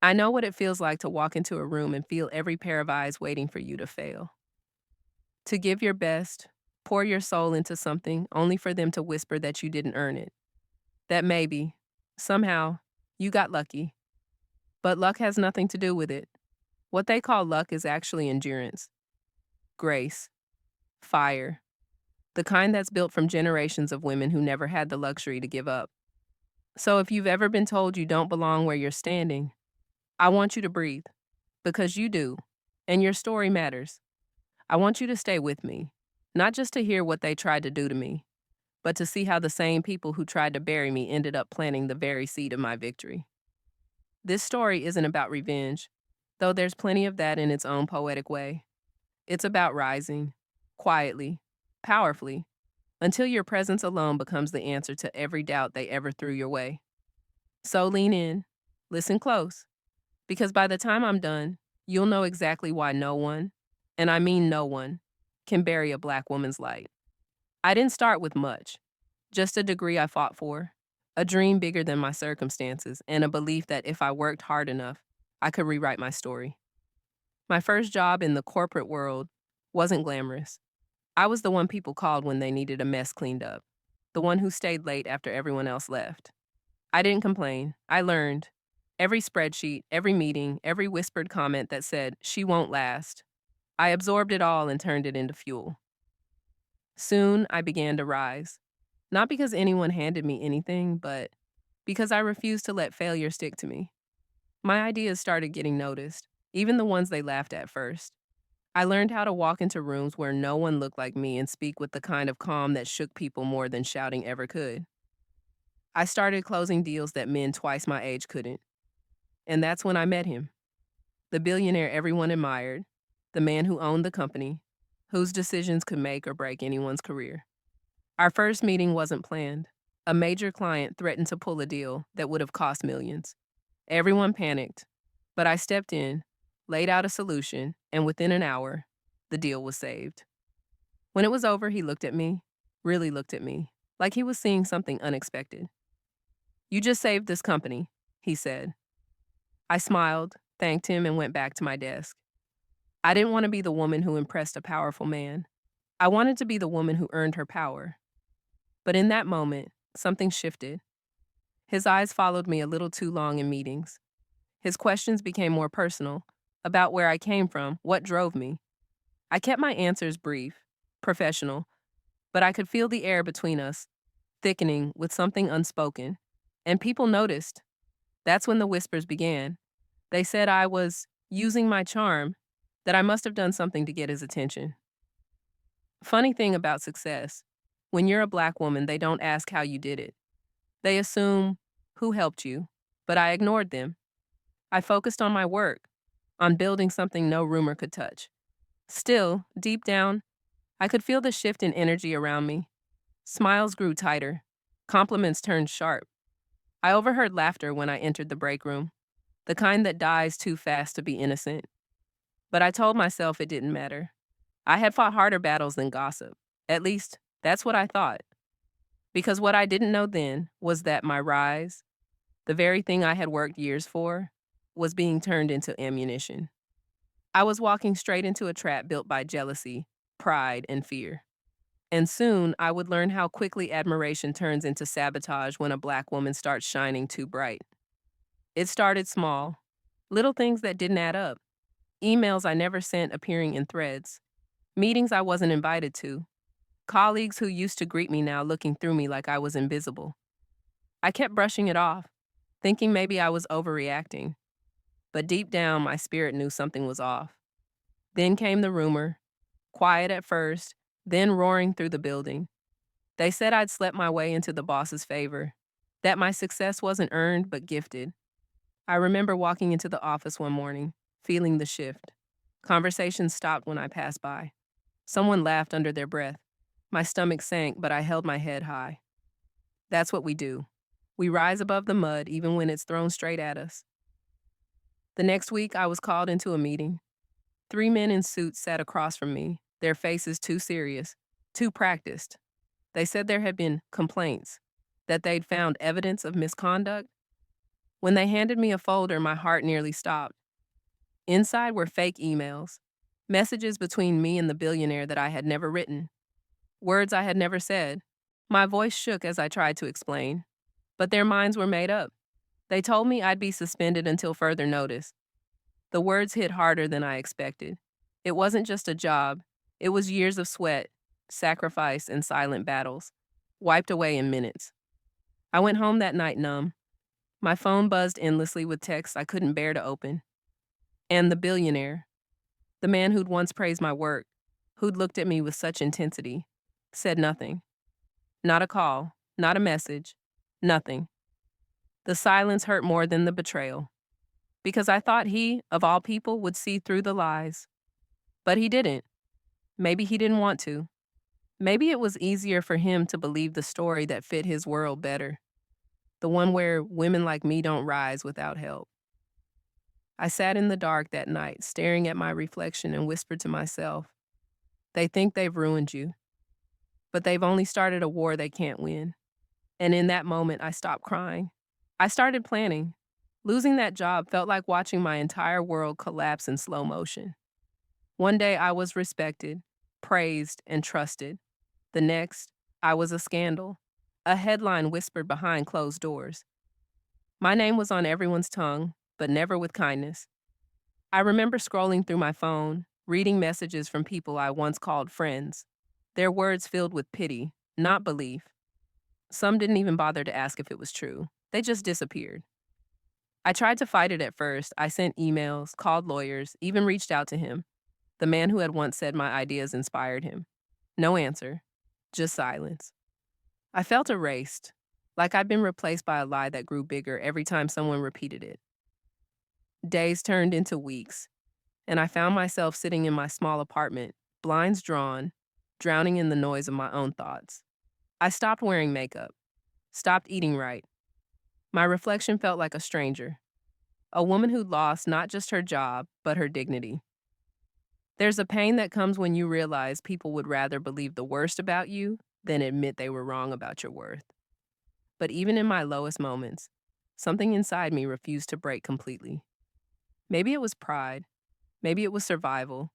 I know what it feels like to walk into a room and feel every pair of eyes waiting for you to fail. To give your best, pour your soul into something only for them to whisper that you didn't earn it. That maybe, somehow, you got lucky. But luck has nothing to do with it. What they call luck is actually endurance, grace, fire, the kind that's built from generations of women who never had the luxury to give up. So if you've ever been told you don't belong where you're standing, I want you to breathe, because you do, and your story matters. I want you to stay with me, not just to hear what they tried to do to me, but to see how the same people who tried to bury me ended up planting the very seed of my victory. This story isn't about revenge, though there's plenty of that in its own poetic way. It's about rising, quietly, powerfully, until your presence alone becomes the answer to every doubt they ever threw your way. So lean in, listen close, because by the time I'm done, you'll know exactly why no one, and I mean no one, can bury a black woman's light. I didn't start with much, just a degree I fought for, a dream bigger than my circumstances, and a belief that if I worked hard enough, I could rewrite my story. My first job in the corporate world wasn't glamorous. I was the one people called when they needed a mess cleaned up, the one who stayed late after everyone else left. I didn't complain. I learned. Every spreadsheet, every meeting, every whispered comment that said, "She won't last." I absorbed it all and turned it into fuel. Soon, I began to rise. Not because anyone handed me anything, but because I refused to let failure stick to me. My ideas started getting noticed, even the ones they laughed at first. I learned how to walk into rooms where no one looked like me and speak with the kind of calm that shook people more than shouting ever could. I started closing deals that men twice my age couldn't. And that's when I met him, the billionaire everyone admired, the man who owned the company, whose decisions could make or break anyone's career. Our first meeting wasn't planned. A major client threatened to pull a deal that would have cost millions. Everyone panicked, but I stepped in, laid out a solution, and within an hour, the deal was saved. When it was over, he looked at me, really looked at me, like he was seeing something unexpected. "You just saved this company," he said. I smiled, thanked him, and went back to my desk. I didn't want to be the woman who impressed a powerful man. I wanted to be the woman who earned her power. But in that moment, something shifted. His eyes followed me a little too long in meetings. His questions became more personal, about where I came from, what drove me. I kept my answers brief, professional, but I could feel the air between us, thickening with something unspoken. And people noticed. That's when the whispers began. They said I was using my charm, that I must have done something to get his attention. Funny thing about success, when you're a black woman, they don't ask how you did it. They assume who helped you, but I ignored them. I focused on my work, on building something no rumor could touch. Still, deep down, I could feel the shift in energy around me. Smiles grew tighter. Compliments turned sharp. I overheard laughter when I entered the break room, the kind that dies too fast to be innocent. But I told myself it didn't matter. I had fought harder battles than gossip. At least, that's what I thought. Because what I didn't know then was that my rise, the very thing I had worked years for, was being turned into ammunition. I was walking straight into a trap built by jealousy, pride, and fear. And soon I would learn how quickly admiration turns into sabotage when a black woman starts shining too bright. It started small, little things that didn't add up. Emails I never sent appearing in threads, meetings I wasn't invited to, colleagues who used to greet me now looking through me like I was invisible. I kept brushing it off, thinking maybe I was overreacting. But deep down, my spirit knew something was off. Then came the rumor, quiet at first, then roaring through the building. They said I'd slept my way into the boss's favor, that my success wasn't earned but gifted. I remember walking into the office one morning, feeling the shift. Conversations stopped when I passed by. Someone laughed under their breath. My stomach sank, but I held my head high. That's what we do. We rise above the mud even when it's thrown straight at us. The next week, I was called into a meeting. 3 men in suits sat across from me, their faces too serious, too practiced. They said there had been complaints, that they'd found evidence of misconduct. When they handed me a folder, my heart nearly stopped. Inside were fake emails, messages between me and the billionaire that I had never written, words I had never said. My voice shook as I tried to explain, but their minds were made up. They told me I'd be suspended until further notice. The words hit harder than I expected. It wasn't just a job, it was years of sweat, sacrifice, and silent battles, wiped away in minutes. I went home that night numb. My phone buzzed endlessly with texts I couldn't bear to open. And the billionaire, the man who'd once praised my work, who'd looked at me with such intensity, said nothing. Not a call, not a message, nothing. The silence hurt more than the betrayal, because I thought he, of all people, would see through the lies. But he didn't. Maybe he didn't want to. Maybe it was easier for him to believe the story that fit his world better, the one where women like me don't rise without help. I sat in the dark that night, staring at my reflection and whispered to myself, they think they've ruined you, but they've only started a war they can't win. And in that moment, I stopped crying. I started planning. Losing that job felt like watching my entire world collapse in slow motion. One day I was respected, praised, and trusted. The next, I was a scandal, a headline whispered behind closed doors. My name was on everyone's tongue, but never with kindness. I remember scrolling through my phone, reading messages from people I once called friends, their words filled with pity, not belief. Some didn't even bother to ask if it was true. They just disappeared. I tried to fight it at first. I sent emails, called lawyers, even reached out to him, the man who had once said my ideas inspired him. No answer, just silence. I felt erased, like I'd been replaced by a lie that grew bigger every time someone repeated it. Days turned into weeks, and I found myself sitting in my small apartment, blinds drawn, drowning in the noise of my own thoughts. I stopped wearing makeup, stopped eating right. My reflection felt like a stranger, a woman who'd lost not just her job, but her dignity. There's a pain that comes when you realize people would rather believe the worst about you than admit they were wrong about your worth. But even in my lowest moments, something inside me refused to break completely. Maybe it was pride. Maybe it was survival.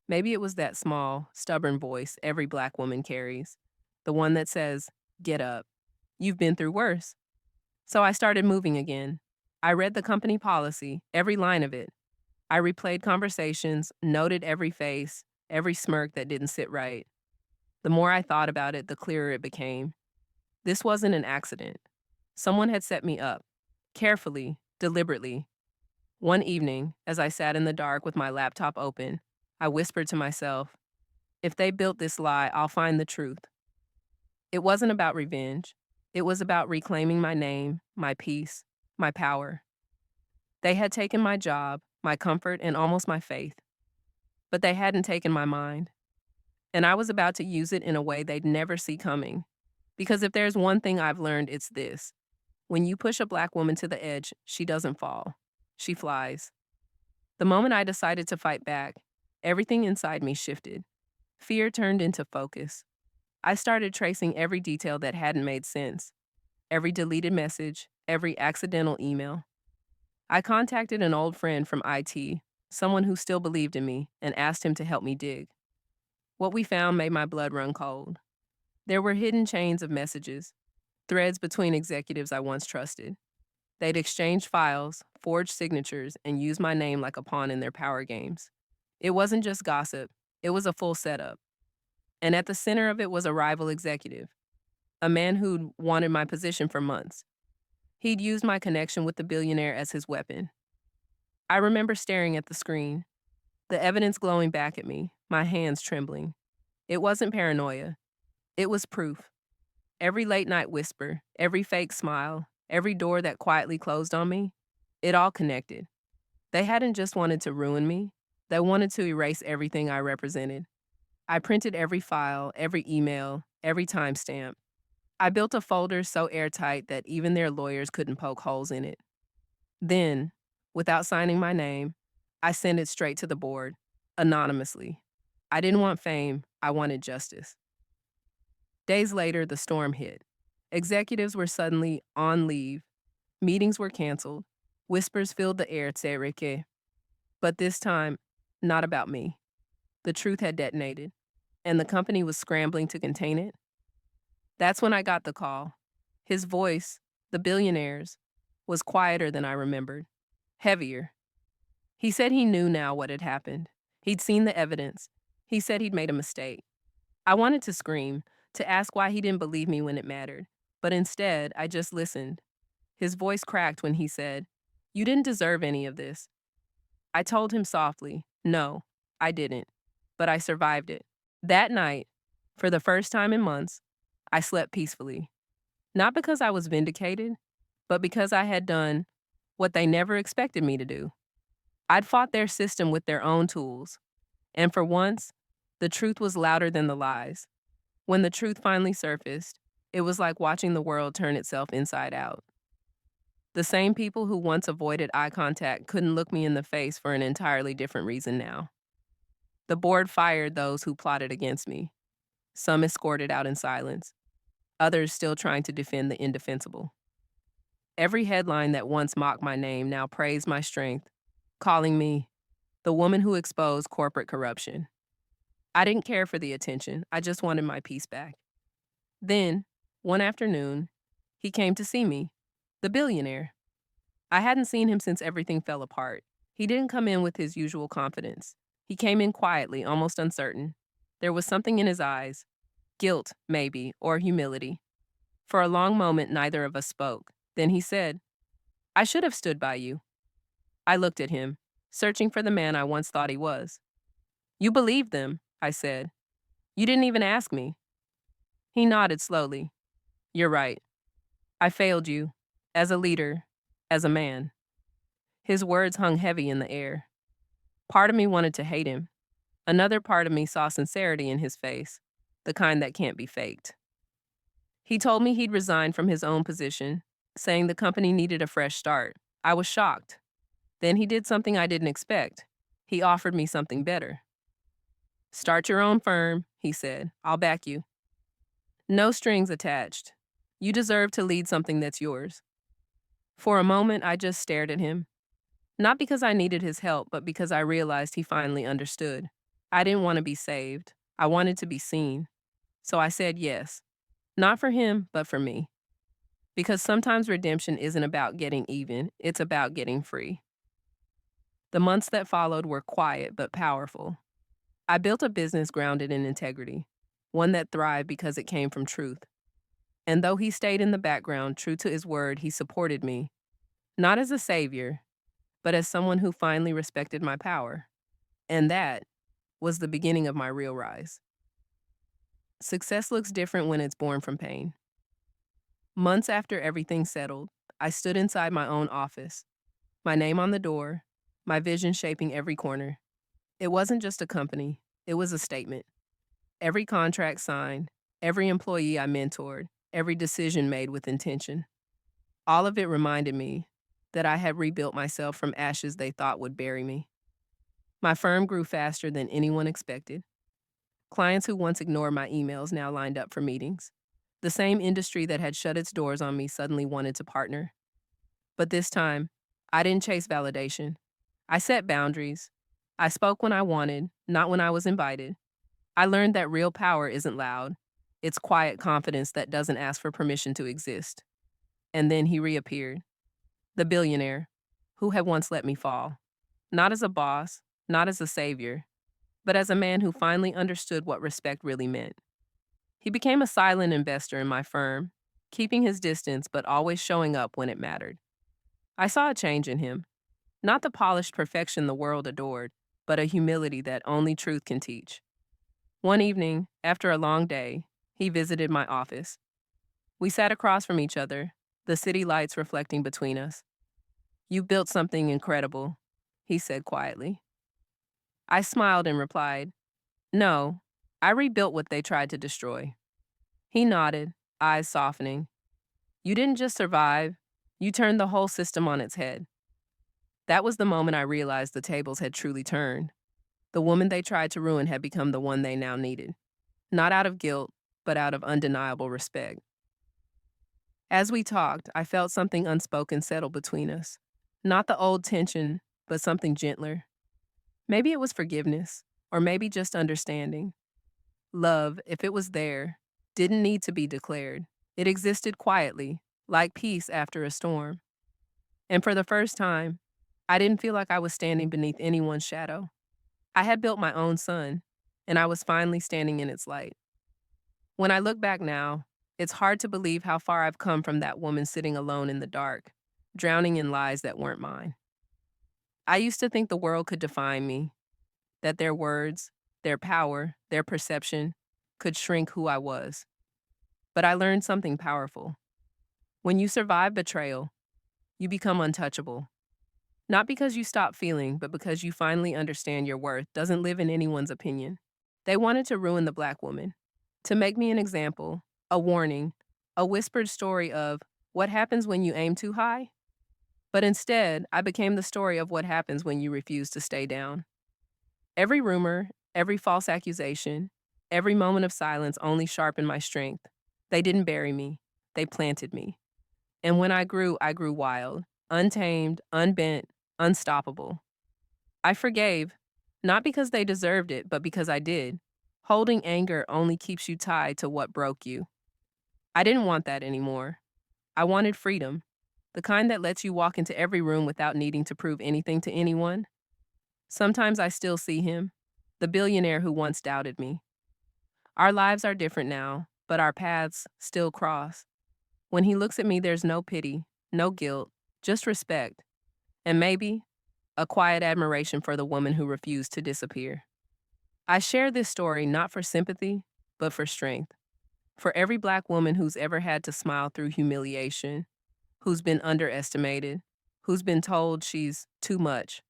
Maybe it was that small, stubborn voice every Black woman carries, the one that says, "Get up. You've been through worse." So I started moving again. I read the company policy, every line of it. I replayed conversations, noted every face, every smirk that didn't sit right. The more I thought about it, the clearer it became. This wasn't an accident. Someone had set me up, carefully, deliberately. One evening, as I sat in the dark with my laptop open, I whispered to myself, if they built this lie, I'll find the truth. It wasn't about revenge. It was about reclaiming my name, my peace, my power. They had taken my job, my comfort, and almost my faith. But they hadn't taken my mind. And I was about to use it in a way they'd never see coming. Because if there's one thing I've learned, it's this. When you push a Black woman to the edge, she doesn't fall. She flies. The moment I decided to fight back, everything inside me shifted. Fear turned into focus. I started tracing every detail that hadn't made sense. Every deleted message, every accidental email. I contacted an old friend from IT, someone who still believed in me, and asked him to help me dig. What we found made my blood run cold. There were hidden chains of messages, threads between executives I once trusted. They'd exchanged files, forged signatures, and used my name like a pawn in their power games. It wasn't just gossip, it was a full setup. And at the center of it was a rival executive, a man who'd wanted my position for months. He'd used my connection with the billionaire as his weapon. I remember staring at the screen, the evidence glowing back at me, my hands trembling. It wasn't paranoia. It was proof. Every late-night whisper, every fake smile, every door that quietly closed on me, it all connected. They hadn't just wanted to ruin me. They wanted to erase everything I represented. I printed every file, every email, every timestamp. I built a folder so airtight that even their lawyers couldn't poke holes in it. Then, without signing my name, I sent it straight to the board, anonymously. I didn't want fame, I wanted justice. Days later, the storm hit. Executives were suddenly on leave. Meetings were canceled. Whispers filled the air, Tsereke. But this time, not about me. The truth had detonated, and the company was scrambling to contain it. That's when I got the call. His voice, the billionaire's, was quieter than I remembered, heavier. He said he knew now what had happened. He'd seen the evidence. He said he'd made a mistake. I wanted to scream, to ask why he didn't believe me when it mattered. But instead, I just listened. His voice cracked when he said, "You didn't deserve any of this." I told him softly, "No, I didn't. But I survived it." That night, for the first time in months, I slept peacefully. Not because I was vindicated, but because I had done what they never expected me to do. I'd fought their system with their own tools. And for once, the truth was louder than the lies. When the truth finally surfaced, it was like watching the world turn itself inside out. The same people who once avoided eye contact couldn't look me in the face for an entirely different reason now. The board fired those who plotted against me. Some escorted out in silence, others still trying to defend the indefensible. Every headline that once mocked my name now praised my strength, calling me the woman who exposed corporate corruption. I didn't care for the attention, I just wanted my peace back. Then, one afternoon, he came to see me, the billionaire. I hadn't seen him since everything fell apart. He didn't come in with his usual confidence. He came in quietly, almost uncertain. There was something in his eyes, guilt, maybe, or humility. For a long moment, neither of us spoke. Then he said, "I should have stood by you." I looked at him, searching for the man I once thought he was. "You believed them," I said. "You didn't even ask me." He nodded slowly. "You're right. I failed you, as a leader, as a man." His words hung heavy in the air. Part of me wanted to hate him. Another part of me saw sincerity in his face, the kind that can't be faked. He told me he'd resigned from his own position, saying the company needed a fresh start. I was shocked. Then he did something I didn't expect. He offered me something better. "Start your own firm," he said. "I'll back you. No strings attached. You deserve to lead something that's yours." For a moment, I just stared at him. Not because I needed his help, but because I realized he finally understood. I didn't want to be saved. I wanted to be seen. So I said yes. Not for him, but for me. Because sometimes redemption isn't about getting even, it's about getting free. The months that followed were quiet but powerful. I built a business grounded in integrity, one that thrived because it came from truth. And though he stayed in the background, true to his word, he supported me, not as a savior, but as someone who finally respected my power. And that was the beginning of my real rise. Success looks different when it's born from pain. Months after everything settled, I stood inside my own office, my name on the door, my vision shaping every corner. It wasn't just a company, it was a statement. Every contract signed, every employee I mentored, every decision made with intention. All of it reminded me that I had rebuilt myself from ashes they thought would bury me. My firm grew faster than anyone expected. Clients who once ignored my emails now lined up for meetings. The same industry that had shut its doors on me suddenly wanted to partner. But this time, I didn't chase validation. I set boundaries. I spoke when I wanted, not when I was invited. I learned that real power isn't loud. It's quiet confidence that doesn't ask for permission to exist. And then he reappeared. The billionaire, who had once let me fall. Not as a boss, not as a savior, but as a man who finally understood what respect really meant. He became a silent investor in my firm, keeping his distance but always showing up when it mattered. I saw a change in him, not the polished perfection the world adored, but a humility that only truth can teach. One evening, after a long day, he visited my office. We sat across from each other, the city lights reflecting between us. "You built something incredible," he said quietly. I smiled and replied, "No, I rebuilt what they tried to destroy." He nodded, eyes softening. "You didn't just survive, you turned the whole system on its head." That was the moment I realized the tables had truly turned. The woman they tried to ruin had become the one they now needed. Not out of guilt, but out of undeniable respect. As we talked, I felt something unspoken settle between us. Not the old tension, but something gentler. Maybe it was forgiveness, or maybe just understanding. Love, if it was there, didn't need to be declared. It existed quietly, like peace after a storm. And for the first time, I didn't feel like I was standing beneath anyone's shadow. I had built my own sun, and I was finally standing in its light. When I look back now, it's hard to believe how far I've come from that woman sitting alone in the dark, drowning in lies that weren't mine. I used to think the world could define me, that their words, their power, their perception could shrink who I was. But I learned something powerful. When you survive betrayal, you become untouchable. Not because you stop feeling, but because you finally understand your worth doesn't live in anyone's opinion. They wanted to ruin the black woman, to make me an example, a warning, a whispered story of what happens when you aim too high. But instead, I became the story of what happens when you refuse to stay down. Every rumor, every false accusation, every moment of silence only sharpened my strength. They didn't bury me, they planted me. And when I grew wild, untamed, unbent, unstoppable. I forgave, not because they deserved it, but because I did. Holding anger only keeps you tied to what broke you. I didn't want that anymore. I wanted freedom, the kind that lets you walk into every room without needing to prove anything to anyone. Sometimes I still see him, the billionaire who once doubted me. Our lives are different now, but our paths still cross. When he looks at me, there's no pity, no guilt, just respect, and maybe a quiet admiration for the woman who refused to disappear. I share this story not for sympathy, but for strength. For every black woman who's ever had to smile through humiliation, who's been underestimated, who's been told she's too much.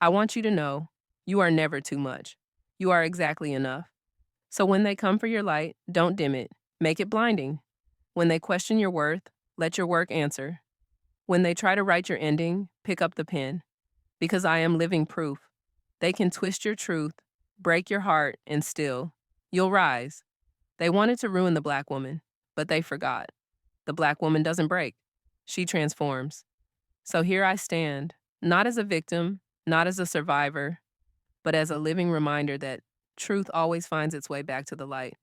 I want you to know you are never too much. You are exactly enough. So when they come for your light, don't dim it. Make it blinding. When they question your worth, let your work answer. When they try to write your ending, pick up the pen. Because I am living proof. They can twist your truth, break your heart, and still, you'll rise. They wanted to ruin the black woman, but they forgot. The black woman doesn't break. She transforms. So here I stand, not as a victim, not as a survivor, but as a living reminder that truth always finds its way back to the light.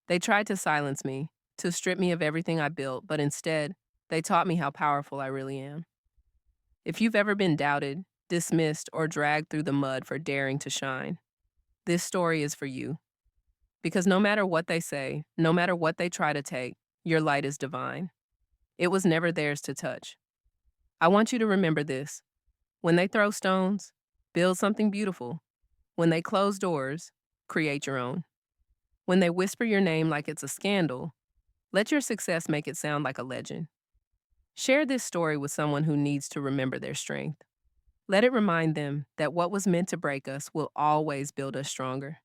They tried to silence me, to strip me of everything I built, but instead, they taught me how powerful I really am. If you've ever been doubted, dismissed, or dragged through the mud for daring to shine, this story is for you. Because no matter what they say, no matter what they try to take, your light is divine. It was never theirs to touch. I want you to remember this. When they throw stones, build something beautiful. When they close doors, create your own. When they whisper your name like it's a scandal, let your success make it sound like a legend. Share this story with someone who needs to remember their strength. Let it remind them that what was meant to break us will always build us stronger.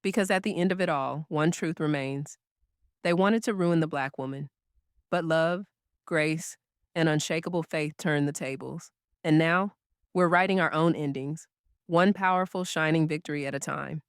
Because at the end of it all, one truth remains. They wanted to ruin the black woman, but love, grace, and unshakable faith turned the tables. And now, we're writing our own endings, one powerful, shining victory at a time.